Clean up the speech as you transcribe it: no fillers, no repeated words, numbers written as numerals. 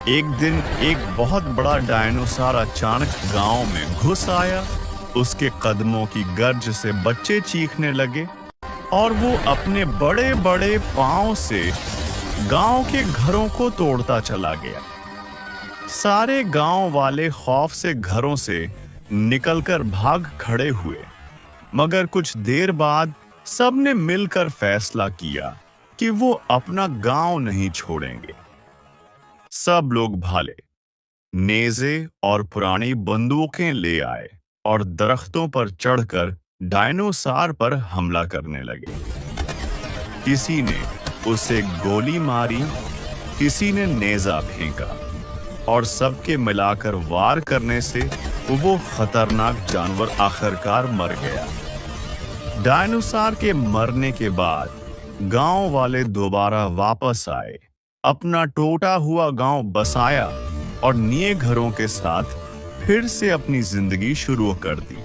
एक दिन एक बहुत बड़ा डायनासोर अचानक गांव में घुस आया। उसके कदमों की गर्ज से बच्चे चीखने लगे और वो अपने बड़े बड़े पांव से गांव के घरों को तोड़ता चला गया। सारे गांव वाले खौफ से घरों से निकलकर भाग खड़े हुए, मगर कुछ देर बाद सबने मिलकर फैसला किया कि वो अपना गांव नहीं छोड़ेंगे। सब लोग भाले, नेज़े और पुरानी बंदूकें ले आए और दरख्तों पर चढ़कर डायनासोर पर हमला करने लगे। किसी ने उसे गोली मारी, किसी ने नेज़ा फेंका और सबके मिलाकर वार करने से वो खतरनाक जानवर आखिरकार मर गया। डायनासोर के मरने के बाद गांव वाले दोबारा वापस आए, अपना टूटा हुआ गांव बसाया और नए घरों के साथ फिर से अपनी जिंदगी शुरू कर दी।